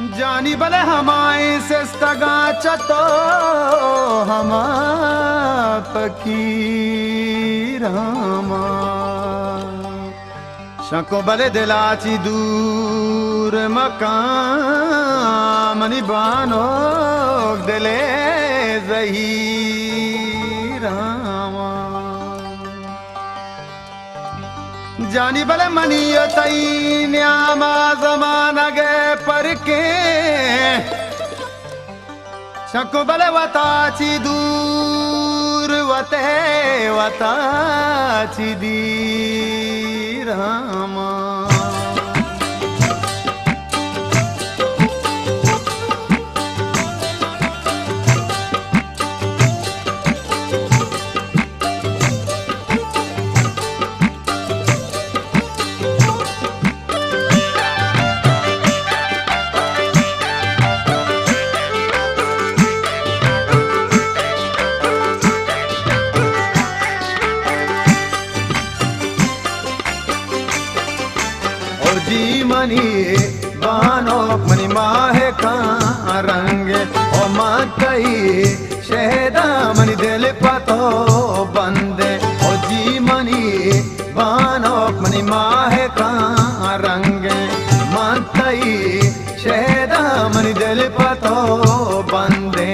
जानी भले हमारे से stagachato hama pakirama shako bale delachi dur makam mani bano dele zahirama जानी भले मनियतई न्यामा जमाना गे पर के शको भले वताची दूर वते वताची दीरामा जी मनी बानो मनी माहे का रंगे ओ मकई शहदा मनी दिल पतो बंदे ओ जी मनी बानो मनी माहे का रंगे मकई शहदा मनी दिल पतो बंदे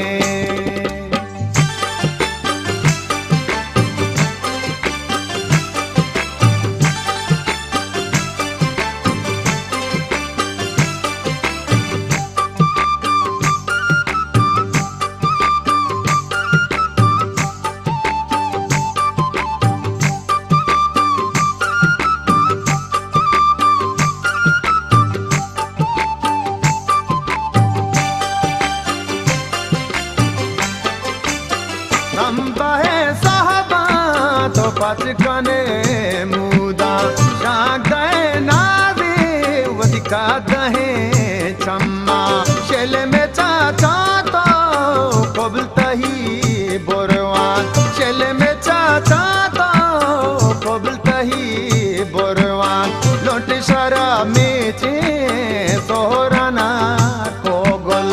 है साहबा तो पचकने मुदा शाक दहे नादे वदिका दहे चम्मा शेल में चाचा तो कबलतही बोरवान शेल में चाचा तो कबलतही बोरवान लोट शरा मेचे सोहराना कोगल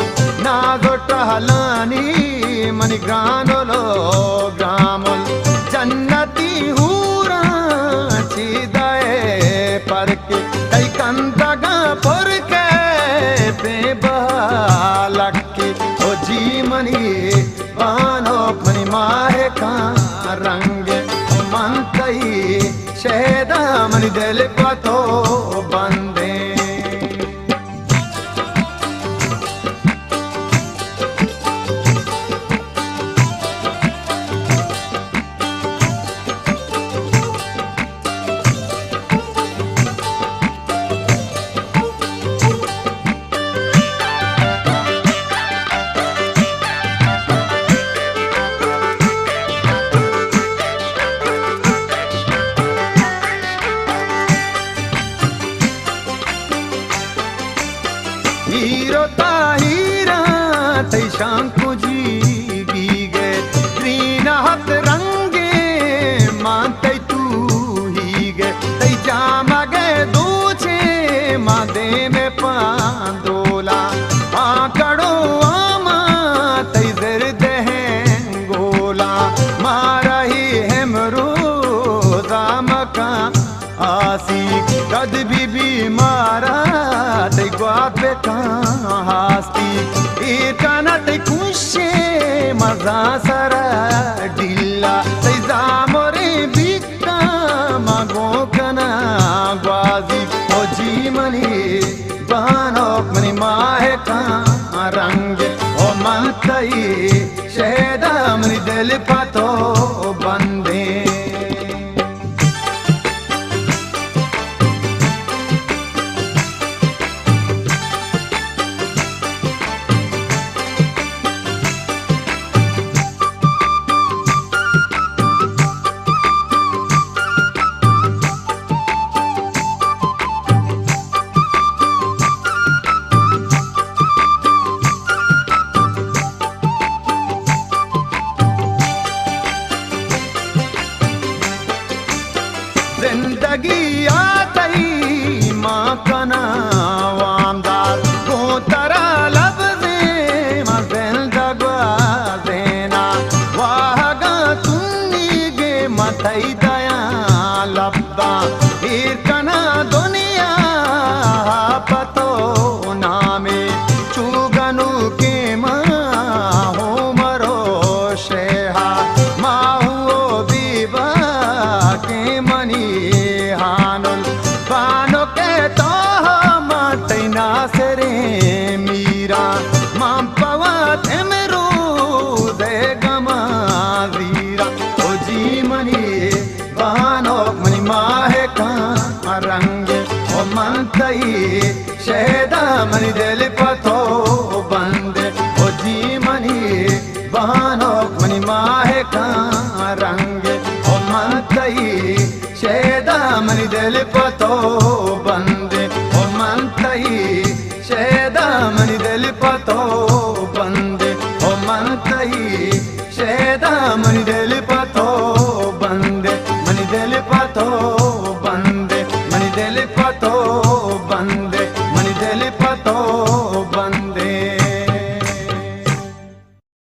ना गोटहलानी मनी गानोलो गामल जन्नती हूरा चिदाए परके कई कंदगा परके बेबलके ओ जी मनी बानो मनी माहे का रंग मन कई शहदा मनी दिल पतो बंदे हीरो ताहीरा तई शांको जी बीगे ग्रीना हत रंगे मानते तू ही गे तई जामा गे दूचे मादे में पांदोला आकड़ो आमा तई जर्द है गोला मारा ही हमरो जामका आसी कद भी मारा तई ग्वापे का हास्ती एकाना तई खुशे मजा सरा डिल्ला तई जामोरे बिका मागो कना ग्वाजी ओ जी मनी बानो मनी माहे का रंग ओ मन तई शहदा मनी दिल पतो बंदे जिंदगी आतई माँ कना वामदार को तरा दा हीर कना दुनिया पतो नामे चुगनु के हो मरो शेहा माहुओ बीबा के मनी हानुल बानो के तो मटैना से रे मीरा मां पवा तेमरू दे गमा वीरा ओ जी मनी बानो मनी माहे का रंग ओ मंतई शहदा मनी दिल पतो बंद ओ जी मनी बानो मनी माहे का रंग ओ मंतई शहदा मनी दिल पतो बंद ओ मंतई शहदा मनी दिल पतो